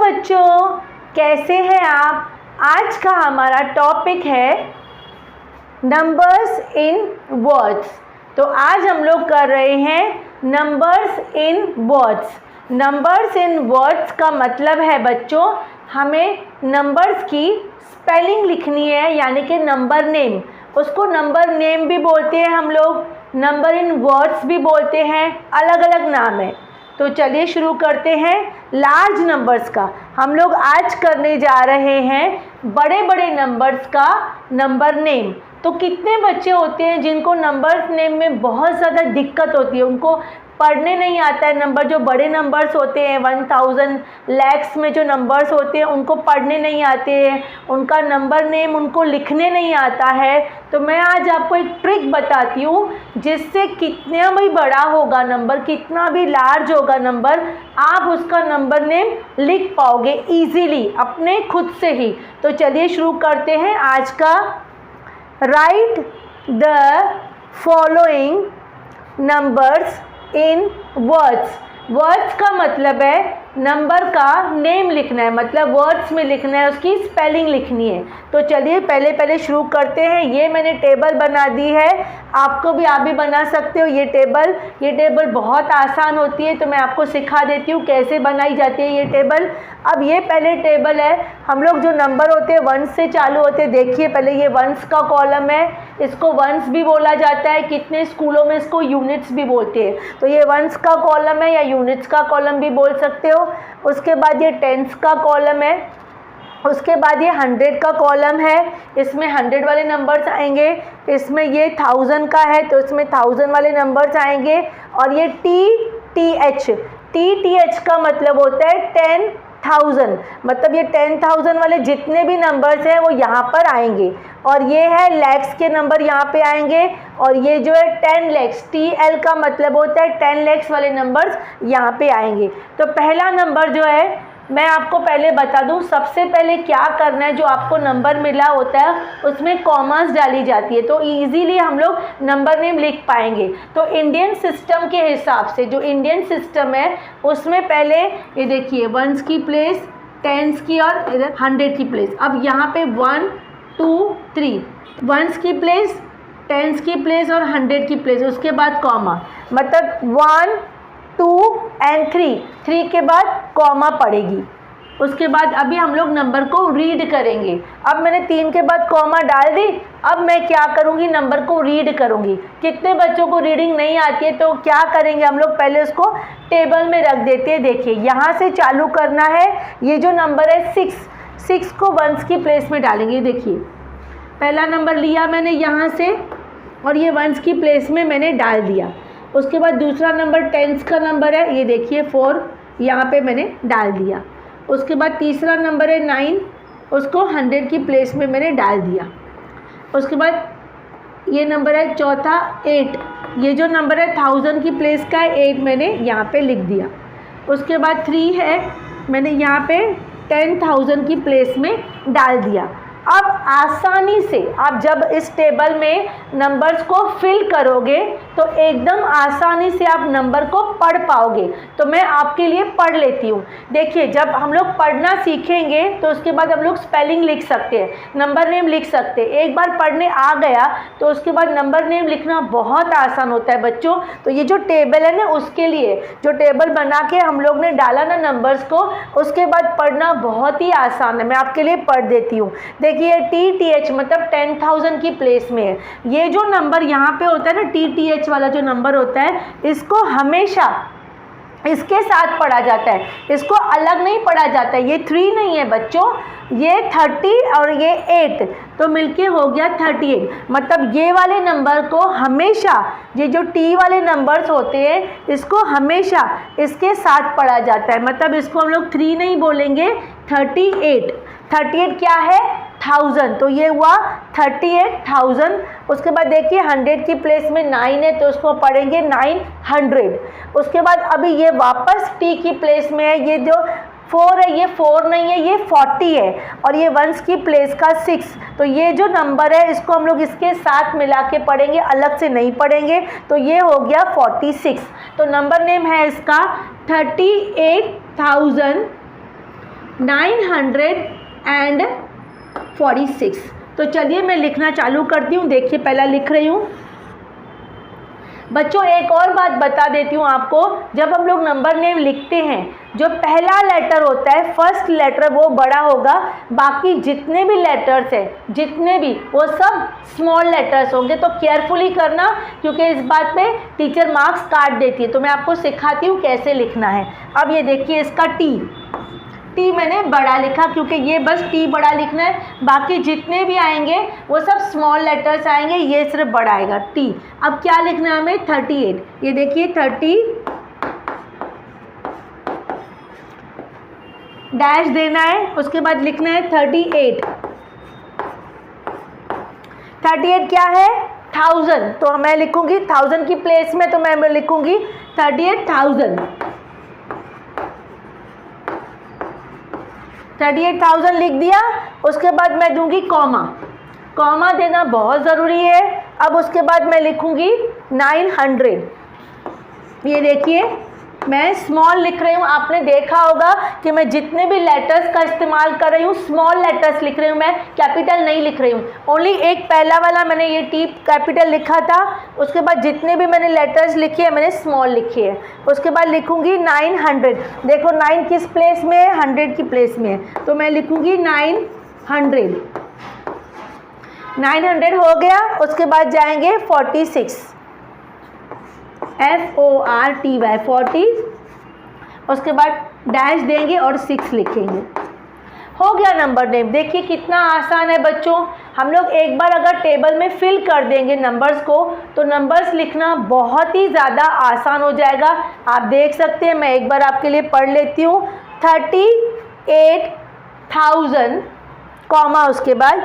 बच्चों, कैसे हैं आप। आज का हमारा टॉपिक है नंबर्स इन वर्ड्स। तो आज हम लोग कर रहे हैं numbers in words. Numbers in words का मतलब है बच्चों, हमें नंबर्स की स्पेलिंग लिखनी है, यानी कि नंबर नेम। उसको नंबर नेम भी बोलते हैं हम लोग, नंबर इन वर्ड्स भी बोलते हैं, अलग अलग नाम है। तो चलिए शुरू करते हैं लार्ज नंबर्स का। हम लोग आज करने जा रहे हैं बड़े बड़े नंबर्स का नंबर नेम। तो कितने बच्चे होते हैं जिनको नंबर नेम में बहुत ज़्यादा दिक्कत होती है, उनको पढ़ने नहीं आता है नंबर। जो बड़े नंबर्स होते हैं 1000 लैक्स में जो नंबर्स होते हैं उनको पढ़ने नहीं आते हैं, उनका नंबर नेम उनको लिखने नहीं आता है। तो मैं आज आपको एक ट्रिक बताती हूँ जिससे कितना भी बड़ा होगा नंबर, कितना भी लार्ज होगा नंबर, आप उसका नंबर नेम लिख पाओगे ईजीली अपने खुद से ही। तो चलिए शुरू करते हैं आज का। Right the following numbers in words. Words का मतलब है नंबर का नेम लिखना है, मतलब वर्ड्स में लिखना है, उसकी स्पेलिंग लिखनी है। तो चलिए पहले शुरू करते हैं। ये मैंने टेबल बना दी है, आप भी बना सकते हो ये टेबल बहुत आसान होती है, तो मैं आपको सिखा देती हूँ कैसे बनाई जाती है ये टेबल। अब ये पहले टेबल है, हम लोग जो नंबर होते हैं 1 से चालू होते हैं। देखिए पहले ये 1s का कॉलम है, इसको 1s भी बोला जाता है, कितने स्कूलों में इसको यूनिट्स भी बोलते हैं। तो ये 1s का कॉलम है या यूनिट्स का कॉलम भी बोल सकते हो। उसके बाद ये 10s का कॉलम है, उसके बाद ये 100 का कॉलम है, इसमें 100 वाले नंबर्स आएंगे। इसमें ये 1000 का है तो इसमें 1000 वाले नंबर्स आएंगे। और ये TTH का मतलब होता है 10,000, मतलब ये 10,000 वाले जितने भी नंबर्स हैं वो यहाँ पर आएंगे। और ये है लैक्स के नंबर यहाँ पे आएंगे। और ये जो है 10 लैक्स, TL का मतलब होता है 10 लैक्स वाले नंबर्स यहाँ पे आएंगे। तो पहला नंबर जो है, मैं आपको पहले बता दूं, सबसे पहले क्या करना है, जो आपको नंबर मिला होता है उसमें कॉमास डाली जाती है, तो इजीली हम लोग नंबर नेम लिख पाएंगे। तो इंडियन सिस्टम के हिसाब से, जो इंडियन सिस्टम है उसमें पहले ये देखिए 1s की प्लेस, 10s की और 100 की प्लेस। अब यहाँ पे 1 2 3 1s की प्लेस, 10s की प्लेस और 100 की प्लेस, उसके बाद कॉमा, मतलब 1 2 और 3 के बाद कॉमा पड़ेगी। उसके बाद अभी हम लोग नंबर को रीड करेंगे। अब मैंने 3 के बाद कॉमा डाल दी, अब मैं क्या करूँगी, नंबर को रीड करूँगी। कितने बच्चों को रीडिंग नहीं आती है तो क्या करेंगे हम लोग, पहले उसको टेबल में रख देते हैं। देखिए यहाँ से चालू करना है। ये जो नंबर है 6 को 1s की प्लेस में डालेंगे। देखिए पहला नंबर लिया मैंने यहाँ से और ये 1s की प्लेस में मैंने डाल दिया। उसके बाद दूसरा नंबर 10s का नंबर है, ये देखिए 4 यहाँ पे मैंने डाल दिया। उसके बाद तीसरा नंबर है 9, उसको 100 की प्लेस में मैंने डाल दिया। उसके बाद ये नंबर है चौथा 8, ये जो नंबर है 1000 की प्लेस का है, 8 मैंने यहाँ पे लिख दिया। उसके बाद 3 है, मैंने यहाँ पे 10,000 की प्लेस में डाल दिया। अब आसानी से आप जब इस टेबल में नंबर्स को फिल करोगे तो एकदम आसानी से आप नंबर को पढ़ पाओगे। तो मैं आपके लिए पढ़ लेती हूँ। देखिए जब हम लोग पढ़ना सीखेंगे तो उसके बाद हम लोग स्पेलिंग लिख सकते हैं, नंबर नेम लिख सकते हैं। एक बार पढ़ने आ गया तो उसके बाद नंबर नेम लिखना बहुत आसान होता है बच्चों। तो ये जो टेबल है ना, उसके लिए जो टेबल बना के हम लोग ने डाला ना नंबर्स को, उसके बाद पढ़ना बहुत ही आसान है। मैं आपके लिए पढ़ देती हूँ। देखिए TTH मतलब 10,000 की प्लेस में है। ये जो नंबर यहाँ पे होता है ना, TTH वाला जो नंबर होता है, इसको हमेशा इसके साथ पढ़ा जाता है, इसको अलग नहीं पढ़ा जाता है। ये 3 नहीं है बच्चों, ये 30 और ये 8 तो मिलके हो गया 38। मतलब ये वाले नंबर को हमेशा, ये जो T वाले नंबर्स होते हैं इसको हमेशा इसके साथ पढ़ा जाता है। मतलब इसको हम लोग 3 नहीं बोलेंगे, 38 क्या है 1000, तो ये हुआ 38,000। उसके बाद देखिए 100 की प्लेस में 9 है तो उसको पढ़ेंगे 900। उसके बाद अभी ये वापस T की प्लेस में है, ये जो 4 है ये 4 नहीं है, ये 40 है। और ये 1s की प्लेस का 6, तो ये जो नंबर है इसको हम लोग इसके साथ मिला के पढ़ेंगे, अलग से नहीं पढ़ेंगे। तो ये हो गया 46। तो नंबर नेम है इसका 38,000 946। तो चलिए मैं लिखना चालू करती हूँ। देखिए पहला लिख रही हूँ। बच्चों एक और बात बता देती हूँ आपको, जब हम लोग नंबर नेम लिखते हैं जो पहला लेटर होता है, फर्स्ट लेटर, वो बड़ा होगा, बाकी जितने भी लेटर्स हैं जितने भी, वो सब स्मॉल लेटर्स होंगे। तो केयरफुली करना, क्योंकि इस बात पे टीचर मार्क्स काट देती है। तो मैं आपको सिखाती हूँ कैसे लिखना है। अब ये देखिए इसका टी मैंने बड़ा लिखा क्योंकि ये बस टी बड़ा लिखना है, बाकी जितने भी आएंगे वो सब स्मॉल लेटर्स आएंगे, ये सिर्फ बड़ा आएगा टी। अब क्या लिखना है हमें? 38। ये देखिए 30 डैश देना है, उसके बाद लिखना है 38। 38 क्या है? 1000। तो मैं लिखूंगी 1000 की प्लेस में, तो मैं लिखूंगी 38,000। 38,000 लिख दिया। उसके बाद मैं दूंगी कॉमा देना बहुत ज़रूरी है। अब उसके बाद मैं लिखूंगी 900। ये देखिए मैं स्मॉल लिख रही हूँ। आपने देखा होगा कि मैं जितने भी लेटर्स का इस्तेमाल कर रही हूँ स्मॉल लेटर्स लिख रही हूँ, मैं कैपिटल नहीं लिख रही हूँ। ओनली एक पहला वाला मैंने ये टी कैपिटल लिखा था, उसके बाद जितने भी मैंने लेटर्स लिखे हैं मैंने स्मॉल लिखे हैं। उसके बाद लिखूंगी 900। देखो 9 किस प्लेस में है? 100 की प्लेस में है, तो मैं लिखूंगी 900। 900 हो गया। उसके बाद जाएंगे 46, FORTY 40। उसके बाद डैश देंगे और 6 लिखेंगे। हो गया नंबर नेम। देखिए कितना आसान है बच्चों। हम लोग एक बार अगर टेबल में फिल कर देंगे नंबर्स को, तो नंबर्स लिखना बहुत ही ज़्यादा आसान हो जाएगा। आप देख सकते हैं, मैं एक बार आपके लिए पढ़ लेती हूँ। 38,000 कॉमा उसके बाद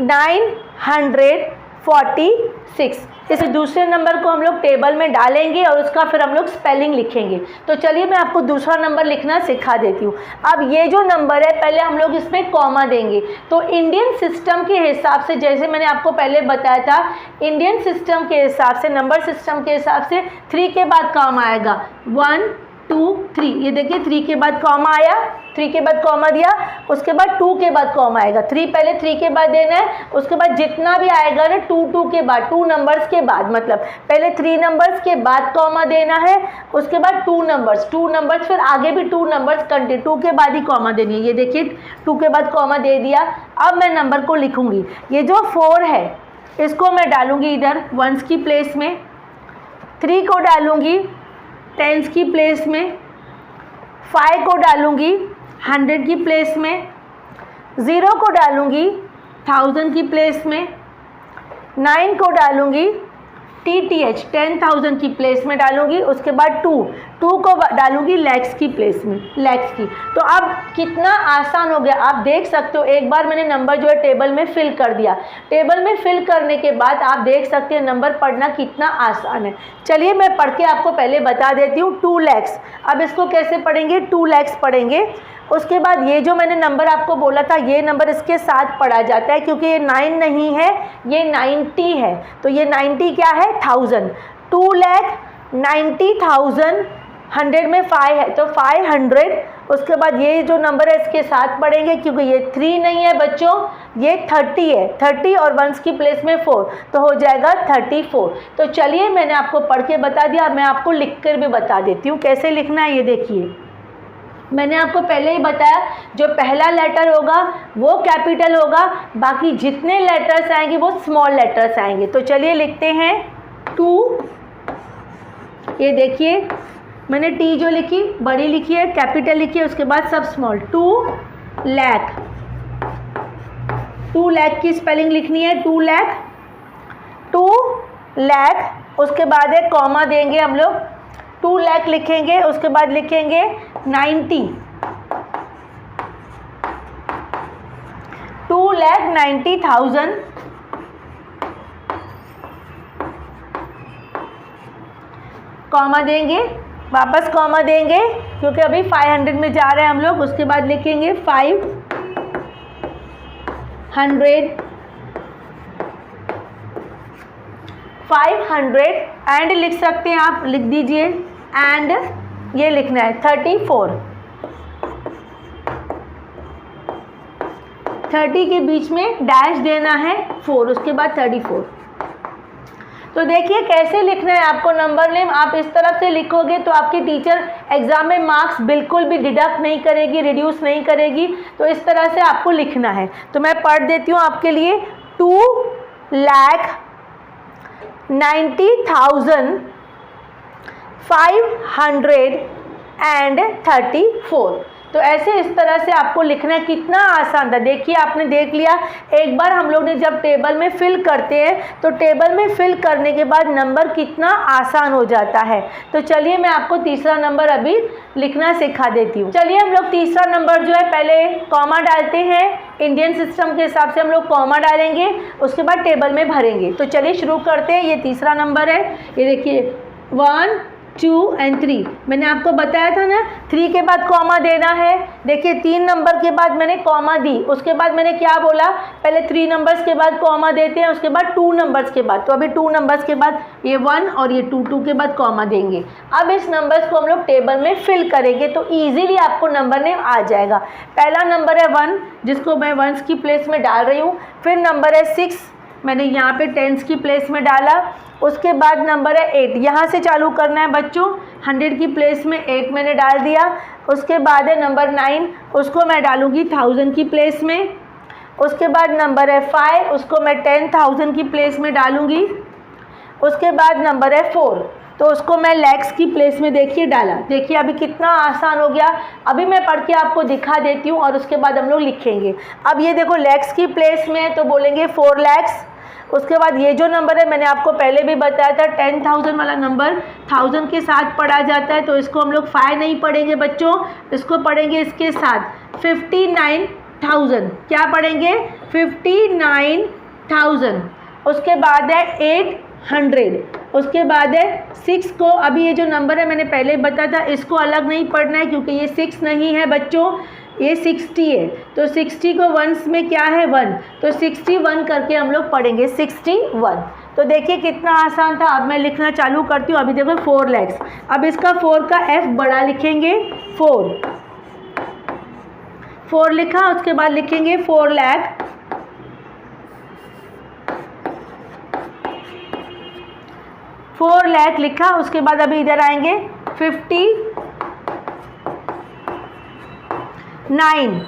946। इस दूसरे नंबर को हम लोग टेबल में डालेंगे और उसका फिर हम लोग स्पेलिंग लिखेंगे। तो चलिए मैं आपको दूसरा नंबर लिखना सिखा देती हूँ। अब ये जो नंबर है पहले हम लोग इसमें कॉमा देंगे। तो इंडियन सिस्टम के हिसाब से, जैसे मैंने आपको पहले बताया था, इंडियन सिस्टम के हिसाब से, नंबर सिस्टम के हिसाब से 3 के बाद कॉमा आएगा। 1 2 3। ये देखिए 3 के बाद कॉमा आया, 3 के बाद कॉमा दिया, उसके बाद 2 के बाद कॉमा आएगा। 3 पहले 3 के बाद देना है, उसके बाद जितना भी आएगा ना 2 के बाद, 2 नंबर्स के बाद, मतलब पहले 3 नंबर्स के बाद कॉमा देना है, उसके बाद 2 नंबर्स फिर आगे भी 2 नंबर्स कंटिन्यू, 2 के बाद ही कॉमा देनी है। ये देखिए 2 के बाद कॉमा दे दिया। अब मैं नंबर को लिखूंगी। ये जो 4 है इसको मैं डालूंगी इधर 1s की प्लेस में, 3 को डालूंगी 10s की प्लेस में, 5 को डालूंगी 100 की प्लेस में, 0 को डालूंगी 1000 की प्लेस में, 9 को डालूंगी TTH 10,000 की प्लेस में डालूंगी। उसके बाद 2 को डालूंगी लैक्स की प्लेस में, लैक्स की। तो अब कितना आसान हो गया आप देख सकते हो। एक बार मैंने नंबर जो है टेबल में फिल कर दिया। टेबल में फिल करने के बाद आप देख सकते हैं नंबर पढ़ना कितना आसान है। चलिए मैं पढ़ के आपको पहले बता देती हूँ। 2 lakhs, अब इसको कैसे पढ़ेंगे? 2 lakhs पढ़ेंगे। उसके बाद ये जो मैंने नंबर आपको बोला था, ये नंबर इसके साथ पढ़ा जाता है क्योंकि ये 9 नहीं है, ये 90 है। तो ये 90 क्या है? 1000। 2,90,000, 100 में 5 है तो 500। उसके बाद ये जो नंबर है इसके साथ पढ़ेंगे क्योंकि ये 3 नहीं है बच्चों, ये 30 है। 30 और 1s की प्लेस में 4, तो हो जाएगा 34। तो चलिए मैंने आपको पढ़ के बता दिया, मैं आपको लिख कर भी बता देती हूँ कैसे लिखना है। ये देखिए मैंने आपको पहले ही बताया, जो पहला लेटर होगा वो कैपिटल होगा, बाकी जितने लेटर्स आएंगे वो स्मॉल लेटर्स आएंगे। तो चलिए लिखते हैं 2। ये देखिए मैंने टी जो लिखी बड़ी लिखी है, कैपिटल लिखी है, उसके बाद सब स्मॉल। 2 लाख, 2 लाख की स्पेलिंग लिखनी है। 2 लाख, 2 लाख। उसके बाद है कॉमा देंगे हम लोग, 2 लाख लिखेंगे, उसके बाद लिखेंगे 90, 2,90,000। कॉमा देंगे, वापस कॉमा देंगे क्योंकि अभी 500 में जा रहे हैं हम लोग। उसके बाद लिखेंगे 500 एंड लिख सकते हैं आप, लिख दीजिए एंड। ये लिखना है 34। 30 के बीच में डैश देना है 4, उसके बाद 34। तो देखिए कैसे लिखना है आपको नंबर नेम। आप इस तरफ से लिखोगे तो आपकी टीचर एग्जाम में मार्क्स बिल्कुल भी डिडक्ट नहीं करेगी, रिड्यूस नहीं करेगी। तो इस तरह से आपको लिखना है। तो मैं पढ़ देती हूँ आपके लिए। 2,90,534। तो ऐसे इस तरह से आपको लिखना है। कितना आसान था, देखिए आपने देख लिया। एक बार हम लोग ने जब टेबल में फिल करते हैं तो टेबल में फिल करने के बाद नंबर कितना आसान हो जाता है। तो चलिए मैं आपको तीसरा नंबर अभी लिखना सिखा देती हूँ। चलिए हम लोग तीसरा नंबर जो है पहले कॉमा डालते हैं। इंडियन सिस्टम के हिसाब से हम लोग कॉमा डालेंगे, उसके बाद टेबल में भरेंगे। तो चलिए शुरू करते हैं। ये तीसरा नंबर है, ये देखिए 1, 2 और 3। मैंने आपको बताया था ना 3 के बाद कॉमा देना है। देखिए 3 नंबर के बाद मैंने कॉमा दी, उसके बाद मैंने क्या बोला, पहले 3 नंबर्स के बाद कॉमा देते हैं, उसके बाद 2 नंबर्स के बाद। तो अभी 2 नंबर्स के बाद ये 1 और ये 2 के बाद कॉमा देंगे। अब इस नंबर्स को हम लोग टेबल में फिल करेंगे तो ईजिली आपको नंबर नेम आ जाएगा। पहला नंबर है 1, जिसको मैं वंस की प्लेस में डाल रही हूँ। फिर नंबर है 6, मैंने यहाँ पे टेंस की प्लेस में डाला। उसके बाद नंबर है 8, यहाँ से चालू करना है बच्चों। 100 की प्लेस में 8 मैंने डाल दिया। उसके बाद है नंबर 9, उसको मैं डालूँगी 1000 की प्लेस में। उसके बाद नंबर है 5, उसको मैं 10,000 की प्लेस में डालूँगी। उसके बाद नंबर है 4, तो उसको मैं लैक्स की प्लेस में देखिए डाला। देखिए अभी कितना आसान हो गया। अभी मैं पढ़ के आपको दिखा देती हूँ और उसके बाद हम लोग लिखेंगे। अब ये देखो लैक्स की प्लेस में है तो बोलेंगे 4 लैक्स। उसके बाद ये जो नंबर है मैंने आपको पहले भी बताया था 10,000 वाला नंबर 1000 के साथ पढ़ा जाता है। तो इसको हम लोग 5 नहीं पढ़ेंगे बच्चों, इसको पढ़ेंगे इसके साथ 59,000। क्या पढ़ेंगे 59,000। उसके बाद है 800। उसके बाद है 6 को, अभी ये जो नंबर है मैंने पहले बताया था इसको अलग नहीं पढ़ना है क्योंकि ये 6 नहीं है बच्चों, ये 60 है। तो 60 को वंस में क्या है 1, तो 61 करके हम लोग पढ़ेंगे 61। तो देखिए कितना आसान था। अब मैं लिखना चालू करती हूँ। अभी देखो 4 लैक्स। अब इसका 4 का F बड़ा लिखेंगे 4 लिखा। उसके बाद लिखेंगे 4 लाख। 4 लाख लिखा। उसके बाद अभी इधर आएंगे 59,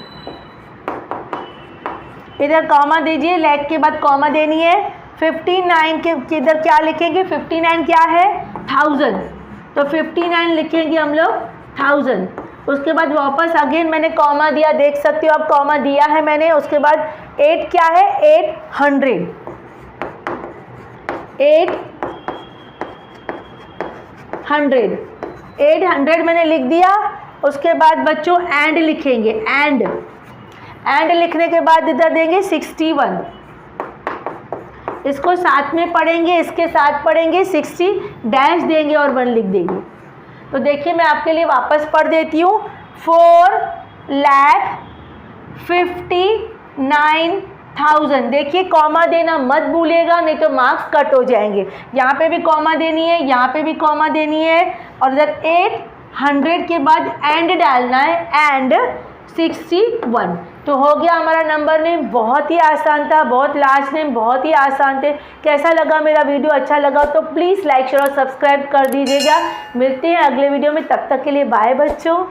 इधर कॉमा दीजिए, लैख के बाद कॉमा देनी है। 59 के इधर क्या लिखेंगे, 59 क्या है 1000, तो 59 लिखेंगे हम लोग 1000। उसके बाद वापस अगेन मैंने कॉमा दिया, देख सकते हो अब कॉमा दिया है मैंने। उसके बाद 8 क्या है 800, 800 मैंने लिख दिया। उसके बाद बच्चों एंड लिखेंगे, एंड लिखने के बाद इधर देंगे 61, इसको साथ में पढ़ेंगे, इसके साथ पढ़ेंगे 60, डैश देंगे और 1 लिख देंगे। तो देखिए मैं आपके लिए वापस पढ़ देती हूँ। 4,59,000। देखिए कॉमा देना मत भूलिएगा नहीं तो मार्क्स कट हो जाएंगे। यहाँ पे भी कॉमा देनी है, यहाँ पे भी कॉमा देनी है और इधर 800 के बाद एंड डालना है, एंड 61। तो हो गया हमारा नंबर नेम। बहुत ही आसान था, बहुत लास्ट नेम बहुत ही आसान थे। कैसा लगा मेरा वीडियो, अच्छा लगा तो प्लीज़ लाइक शेयर और सब्सक्राइब कर दीजिएगा। मिलते हैं अगले वीडियो में, तब तक के लिए बाय बच्चों।